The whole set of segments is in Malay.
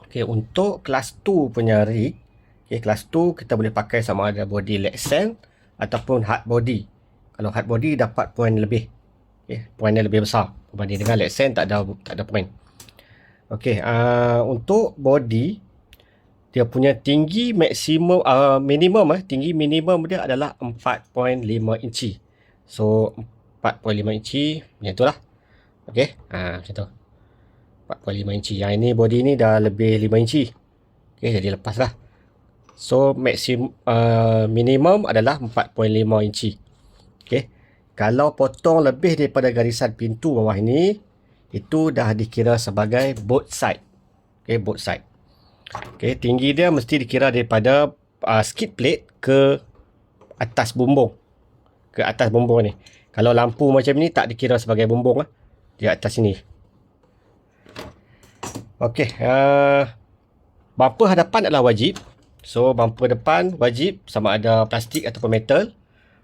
Okey, untuk kelas 2 punya rig, okey, kelas 2 kita boleh pakai sama ada body Lexan ataupun hard body. Kalau hard body dapat poin lebih. Okey, poinnya lebih besar berbanding dengan Lexan tak ada poin. Okey, untuk body dia punya tinggi maksimum minimum tinggi minimum dia adalah 4.5 inci. So 4.5 inci macam itulah. Okey, macam tu. 4.5 inci. Yang ini body ni dah lebih 5 inci. Okey, jadi lepas lah. So minimum adalah 4.5 inci. Okey. Kalau potong lebih daripada garisan pintu bawah ini, itu dah dikira sebagai both side. Okey, both side. Okey, tinggi dia mesti dikira daripada skid plate ke atas bumbung. Ke atas bumbung ni. Kalau lampu macam ni tak dikira sebagai bumbung lah. Di atas sini. Okey, bumper hadapan adalah wajib. So bumper depan wajib sama ada plastik ataupun metal.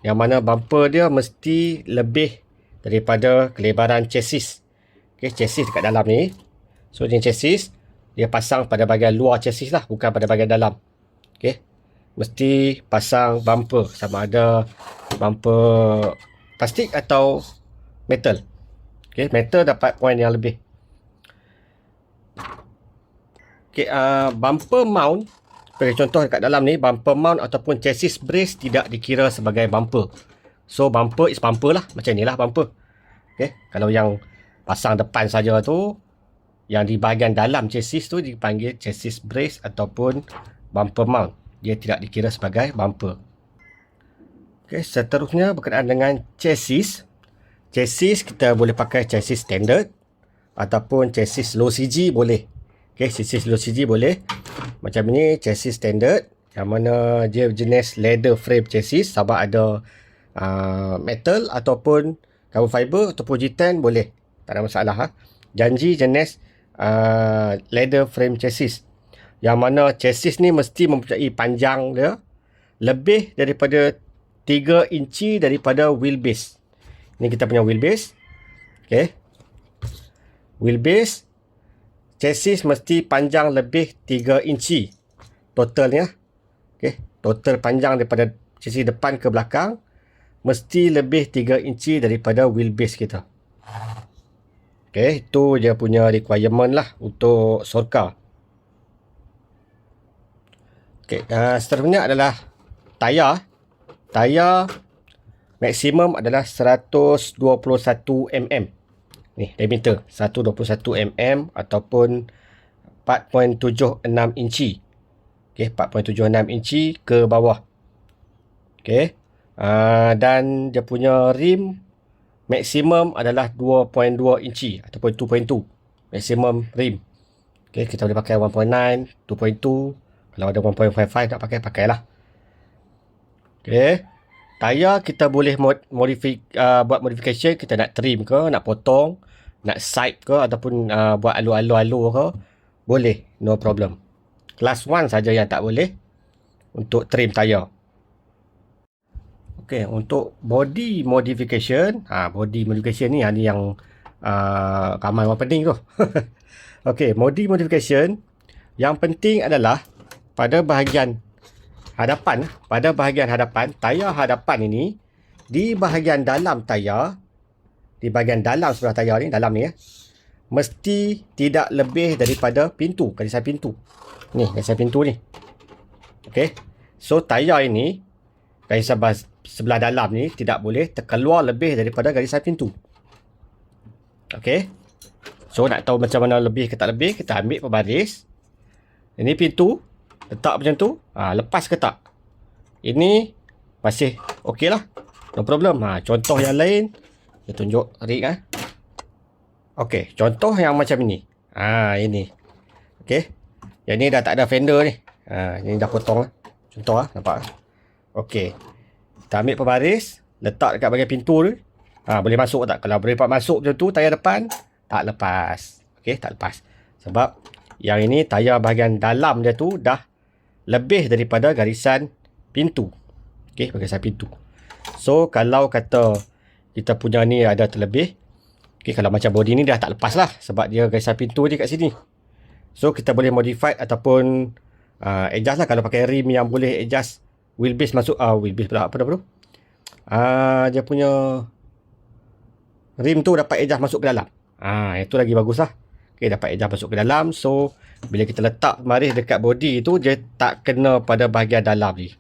Yang mana bumper dia mesti lebih daripada kelebaran chassis. Okey, chassis dekat dalam ni. So ni chassis, dia pasang pada bahagian luar chassis lah, bukan pada bahagian dalam. Okey, mesti pasang bumper sama ada bumper plastik atau metal. Okey, metal dapat poin yang lebih. Okey, bumper mount, sebagai contoh dekat dalam ni, bumper mount ataupun chassis brace tidak dikira sebagai bumper. So bumper is bumper lah, macam ni lah bumper. Okey, kalau yang pasang depan saja tu, yang di bahagian dalam chassis tu dipanggil chassis brace ataupun bumper mount. Dia tidak dikira sebagai bumper. Okey, seterusnya berkenaan dengan chassis. Chassis kita boleh pakai chassis standard ataupun chassis low CG boleh. Okey, chassis low CG boleh. Macam ni chassis standard yang mana dia jenis leather frame chassis, sama ada metal ataupun carbon fiber ataupun G10 boleh. Tak ada masalah Janji jenis leather frame chassis. Yang mana chassis ni mesti mempunyai panjang dia lebih daripada 3 inci daripada wheelbase. Ni kita punya wheelbase. Okey. Wheelbase chassis mesti panjang lebih 3 inci totalnya. Okey, total panjang daripada chassis depan ke belakang mesti lebih 3 inci daripada wheelbase kita. Okey, itu dia punya requirement lah untuk Sorka. Okey, seterusnya adalah tayar. Tayar maksimum adalah 121 mm. Ni diameter 121 mm ataupun 4.76 inci. Okey, 4.76 inci ke bawah. Okey. Dan dia punya rim maksimum adalah 2.2 inci ataupun 2.2 maksimum rim. Okey, kita boleh pakai 1.9, 2.2. Kalau ada 1.55 nak pakailah. Okey. Tayar kita boleh buat modification, kita nak trim ke, nak potong, nak side ke ataupun buat alu-alu ke, boleh, no problem. Kelas 1 saja yang tak boleh untuk trim tayar. Okey, untuk body modification, body modification ni yang ramai orang pening tu. Okey, body modification yang penting adalah pada bahagian hadapan, tayar hadapan ini, di bahagian dalam tayar, di bahagian dalam sebelah tayar ni, dalam ni mesti tidak lebih daripada pintu, garisan pintu. Ni, garisan pintu ni. Okey. So, tayar ini, garisan sebelah dalam ni, tidak boleh terkeluar lebih daripada garisan pintu. Okey. So, nak tahu macam mana lebih ke tak lebih, kita ambil pembaris. Ini pintu. Letak macam tu, lepas ke tak? Ini masih okey lah, no problem. Contoh yang lain, saya tunjuk rig Okey, contoh yang macam ini. Ini. Okey. Yang ni dah tak ada fender ni. Ini dah potong Contoh nampak Okey. Kita ambil pembaris, letak dekat bahagian pintu ni. Boleh masuk tak? Kalau boleh masuk macam tu, tayar depan tak lepas. Okey, tak lepas. Sebab yang ini tayar bahagian dalam dia tu dah lebih daripada garisan pintu. Okey, garisan pintu. So, kalau kata kita punya ni ada terlebih, okey, kalau macam body ni dah tak lepas lah sebab dia garisan pintu je kat sini. So kita boleh modify ataupun adjust lah. Kalau pakai rim yang boleh adjust wheelbase masuk, wheelbase pula, apa dah bro, dia punya rim tu dapat adjust masuk ke dalam. Itu lagi bagus lah. Okay, dapat adjust masuk ke dalam. So bila kita letak baris dekat body tu, dia tak kena pada bahagian dalam ni.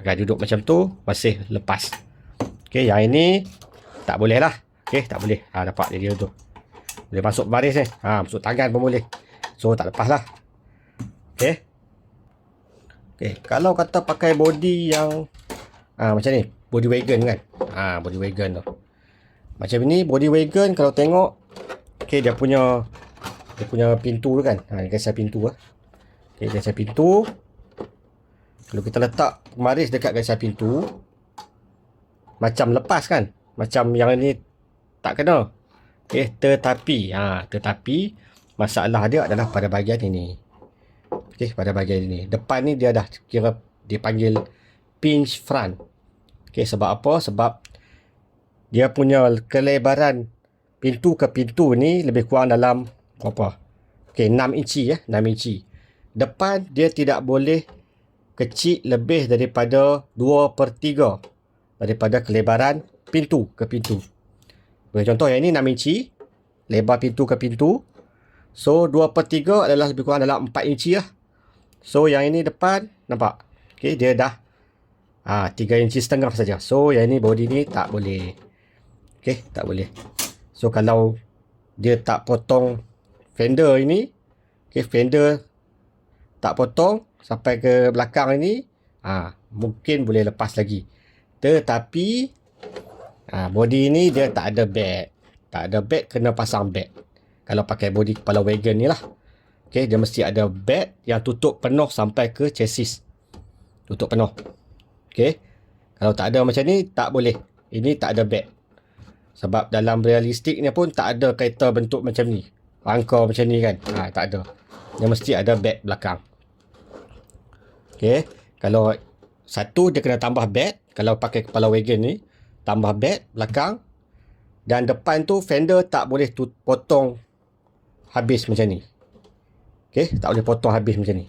Agak duduk macam tu, masih lepas. Okay, yang ini tak boleh lah. Okay, tak boleh. Dapat dia tu. Boleh masuk baris ni. Masuk tangan pun boleh. So tak lepas lah. Okay. Okay, kalau kata pakai body yang macam ni, body wagon kan. Body wagon tu. Macam ni body wagon kalau tengok, okay, dia punya pintu tu kan. Gasan pintu lah. Okay, gasan pintu. Kalau kita letak baris dekat gasan pintu, macam lepas kan. Macam yang ni tak kena. Okay, tetapi masalah dia adalah pada bahagian ini. Okay, pada bahagian ini. Depan ni dia dah kira dipanggil pinch front. Okay, sebab apa? Sebab dia punya kelebaran pintu ke pintu ni lebih kurang dalam berapa? Okay, 6 inci ya, 6 inci. Depan dia tidak boleh kecil lebih daripada 2/3 daripada kelebaran pintu ke pintu. Bagi contoh yang ini 6 inci lebar pintu ke pintu. So 2/3 adalah lebih kurang dalam 4 inci lah. So yang ini depan, nampak? Okay, dia dah 3 inci setengah saja. So yang ini body ni tak boleh. Okay, tak boleh. So kalau dia tak potong fender ini, okay, fender tak potong sampai ke belakang ini, mungkin boleh lepas lagi. Tetapi body ini dia tak ada bed. Tak ada bed, kena pasang bed. Kalau pakai body kepala wagon ni lah. Okay, dia mesti ada bed yang tutup penuh sampai ke chassis. Tutup penuh. Okay. Kalau tak ada macam ni, tak boleh. Ini tak ada bed. Sebab dalam realistik ni pun tak ada kereta bentuk macam ni. Rangka macam ni kan. Tak ada. Dia mesti ada bed belakang. Okay. Kalau satu, dia kena tambah bed. Kalau pakai kepala wagon ni, tambah bed belakang. Dan depan tu fender tak boleh potong habis macam ni. Okay, tak boleh potong habis macam ni.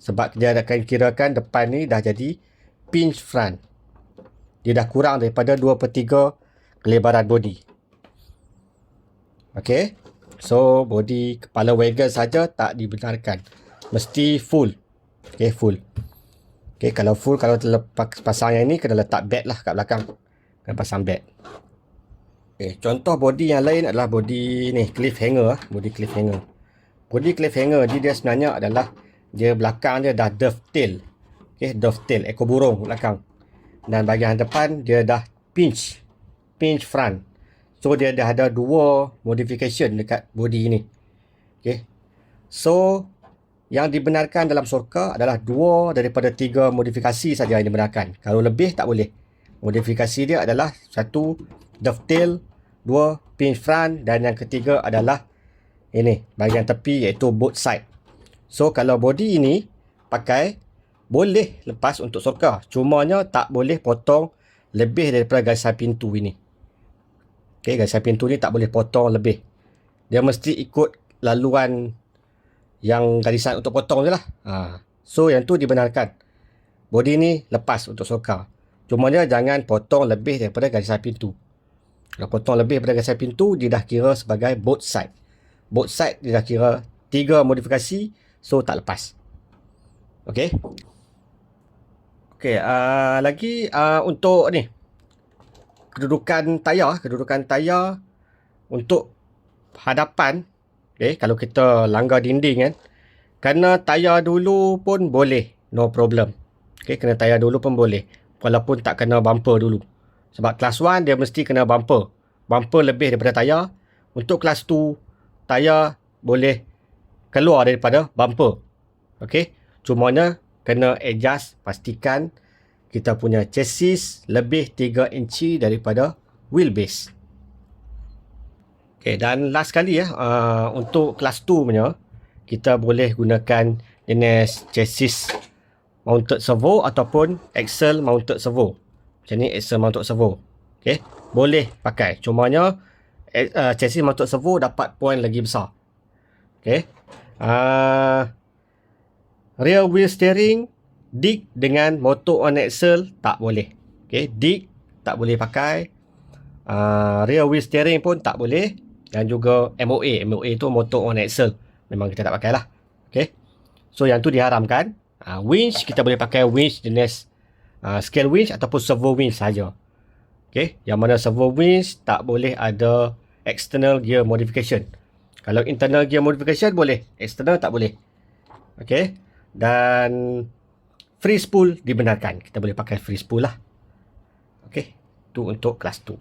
Sebab dia akan kirakan depan ni dah jadi pinch front. Dia dah kurang daripada 2/3 kelebaran body. Okay, so body kepala wagon saja tak dibenarkan. Mesti full. Okay, full. Okay, kalau full, kalau terlepas pasang yang ni, kena letak bed lah kat belakang. Kena pasang bed. Okay, contoh body yang lain adalah body ni, cliffhanger. Body cliffhanger. Body cliffhanger dia sebenarnya adalah, dia belakang dia dah dovetail. Okay, dovetail, ekor burung belakang. Dan bahagian depan dia dah pinch front. So dia dah ada 2 modification dekat body ni. Okay, so yang dibenarkan dalam Sorka adalah 2 daripada 3 modifikasi saja yang dibenarkan. Kalau lebih tak boleh. Modifikasi dia adalah 1 dovetail, 2 pinch front, dan yang ketiga adalah ini bahagian tepi, iaitu both side. So kalau body ini pakai, boleh lepas untuk Sorka, cumanya tak boleh potong lebih daripada garisan pintu ini. Okay, garisan pintu ni tak boleh potong lebih. Dia mesti ikut laluan yang garisan untuk potong je lah. So yang tu dibenarkan. Body ni lepas untuk Sorka, cumanya jangan potong lebih daripada garisan pintu. Kalau potong lebih daripada garisan pintu, dia dah kira sebagai both side. Both side dia dah kira 3 modifikasi, so tak lepas. Okay. Okay, lagi untuk ni, kedudukan tayar untuk hadapan. Okay, kalau kita langgar dinding kan, kena tayar dulu pun boleh, no problem. Okay, kena tayar dulu pun boleh, walaupun tak kena bumper dulu. Sebab kelas 1 dia mesti kena bumper lebih daripada tayar. Untuk kelas 2, tayar boleh keluar daripada bumper. Okay, cumanya kena adjust, pastikan kita punya chassis lebih 3 inci daripada wheelbase. Okay, dan last kali untuk kelas 2 punya, kita boleh gunakan jenis chassis mounted servo ataupun axle mounted servo. Macam ni, axle mounted servo. Okay, boleh pakai, cumanya chassis mounted servo dapat poin lagi besar. Okay, Rear wheel steering, dig dengan motor on axle tak boleh. Okay, dig tak boleh pakai. Rear wheel steering pun tak boleh. Dan juga MOA. MOA tu motor on axle. Memang kita tak pakai lah. Okay. So yang tu diharamkan. Winch kita boleh pakai winch jenis scale winch ataupun servo winch saja. Okay. Yang mana servo winch tak boleh ada external gear modification. Kalau internal gear modification boleh. External tak boleh. Okay. Dan free spool dibenarkan. Kita boleh pakai free spool lah. Okay. Tu untuk kelas 2.